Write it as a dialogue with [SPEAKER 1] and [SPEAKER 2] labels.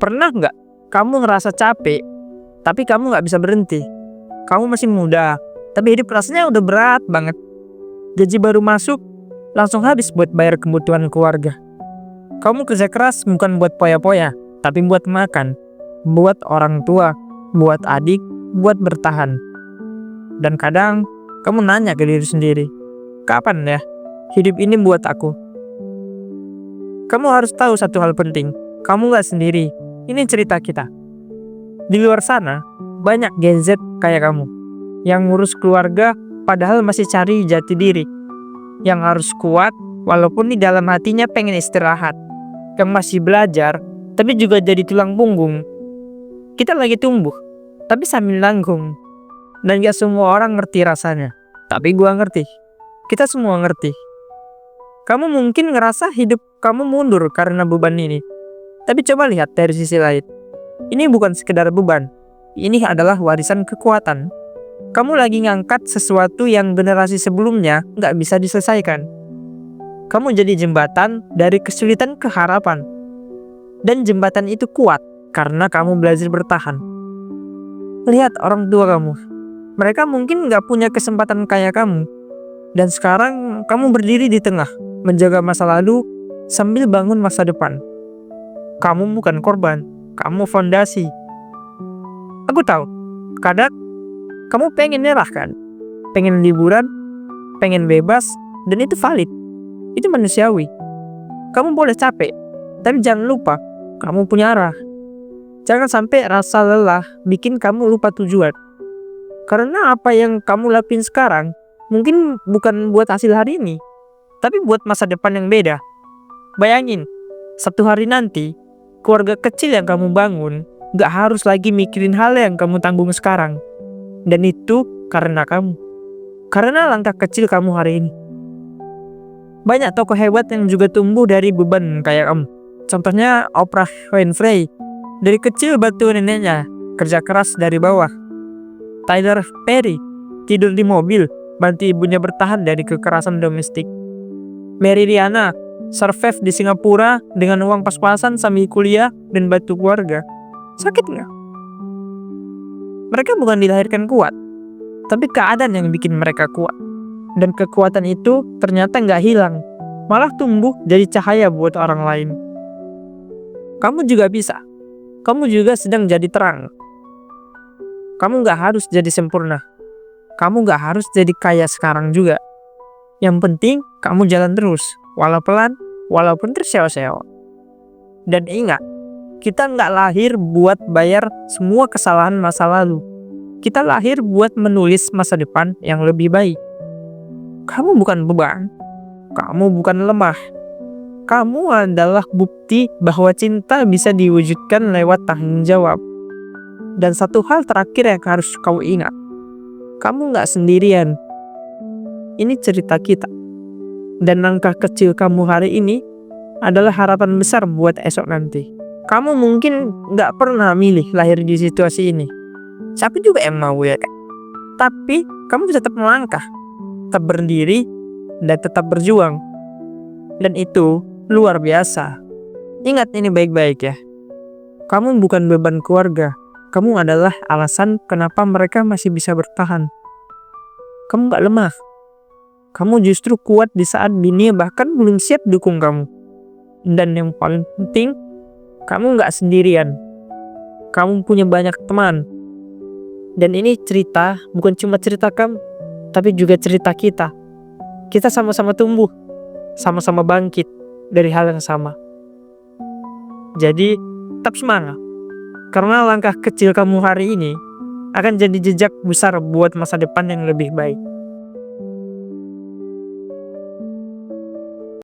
[SPEAKER 1] Pernah nggak kamu ngerasa capek, tapi kamu nggak bisa berhenti? Kamu masih muda, tapi hidup rasanya udah berat banget. Gaji baru masuk, langsung habis buat bayar kebutuhan keluarga. Kamu kerja keras bukan buat poya-poya, tapi buat makan, buat orang tua, buat adik, buat bertahan. Dan kadang kamu nanya ke diri sendiri, kapan ya hidup ini buat aku? Kamu harus tahu satu hal penting, kamu gak sendiri. Ini cerita kita. Di luar sana, banyak Gen Z kayak kamu, yang ngurus keluarga padahal masih cari jati diri, yang harus kuat walaupun di dalam hatinya pengen istirahat, yang masih belajar tapi juga jadi tulang punggung. Kita lagi tumbuh, tapi sambil nanggung. Dan gak semua orang ngerti rasanya, tapi gua ngerti. Kita semua ngerti. Kamu mungkin ngerasa hidup kamu mundur karena beban ini. Tapi coba lihat dari sisi lain. Ini bukan sekedar beban. Ini adalah warisan kekuatan. Kamu lagi ngangkat sesuatu yang generasi sebelumnya gak bisa diselesaikan. Kamu jadi jembatan dari kesulitan ke harapan. Dan jembatan itu kuat karena kamu belajar bertahan. Lihat orang tua kamu. Mereka mungkin gak punya kesempatan kayak kamu. Dan sekarang kamu berdiri di tengah, menjaga masa lalu sambil bangun masa depan. Kamu bukan korban, kamu fondasi. Aku tahu, kadang kamu pengen nyerah kan? Pengen liburan, pengen bebas, dan itu valid. Itu manusiawi. Kamu boleh capek, tapi jangan lupa, kamu punya arah. Jangan sampai rasa lelah bikin kamu lupa tujuan. Karena apa yang kamu lakuin sekarang, mungkin bukan buat hasil hari ini, tapi buat masa depan yang beda. Bayangin, satu hari nanti, keluarga kecil yang kamu bangun gak harus lagi mikirin hal yang kamu tanggung sekarang. Dan itu karena kamu. Karena langkah kecil kamu hari ini. Banyak tokoh hebat yang juga tumbuh dari beban kayak kamu. Contohnya Oprah Winfrey. Dari kecil bantu neneknya, kerja keras dari bawah. Tyler Perry, tidur di mobil, bantu ibunya bertahan dari kekerasan domestik. Mary Riana, survive di Singapura dengan uang pas-pasan sambil kuliah dan bantu keluarga. Sakit nggak? Mereka bukan dilahirkan kuat, tapi keadaan yang bikin mereka kuat. Dan kekuatan itu ternyata nggak hilang, malah tumbuh jadi cahaya buat orang lain. Kamu juga bisa. Kamu juga sedang jadi terang. Kamu nggak harus jadi sempurna. Kamu nggak harus jadi kaya sekarang juga. Yang penting kamu jalan terus, walau pelan, walaupun terseok-seok. Dan ingat, kita nggak lahir buat bayar semua kesalahan masa lalu. Kita lahir buat menulis masa depan yang lebih baik. Kamu bukan beban. Kamu bukan lemah. Kamu adalah bukti bahwa cinta bisa diwujudkan lewat tanggung jawab. Dan satu hal terakhir yang harus kau ingat. Kamu nggak sendirian. Ini cerita kita. Dan langkah kecil kamu hari ini adalah harapan besar buat esok nanti. Kamu mungkin nggak pernah milih lahir di situasi ini. Siapa juga yang mau ya kan? Tapi kamu bisa tetap melangkah, tetap berdiri, dan tetap berjuang. Dan itu luar biasa. Ingat ini baik-baik ya. Kamu bukan beban keluarga. Kamu adalah alasan kenapa mereka masih bisa bertahan. Kamu gak lemah. Kamu justru kuat di saat dunia bahkan belum siap dukung kamu. Dan yang paling penting, kamu gak sendirian. Kamu punya banyak teman. Dan ini cerita bukan cuma cerita kamu, tapi juga cerita kita. Kita sama-sama tumbuh, sama-sama bangkit dari hal yang sama. Jadi, tetap semangat. Karena langkah kecil kamu hari ini akan jadi jejak besar buat masa depan yang lebih baik.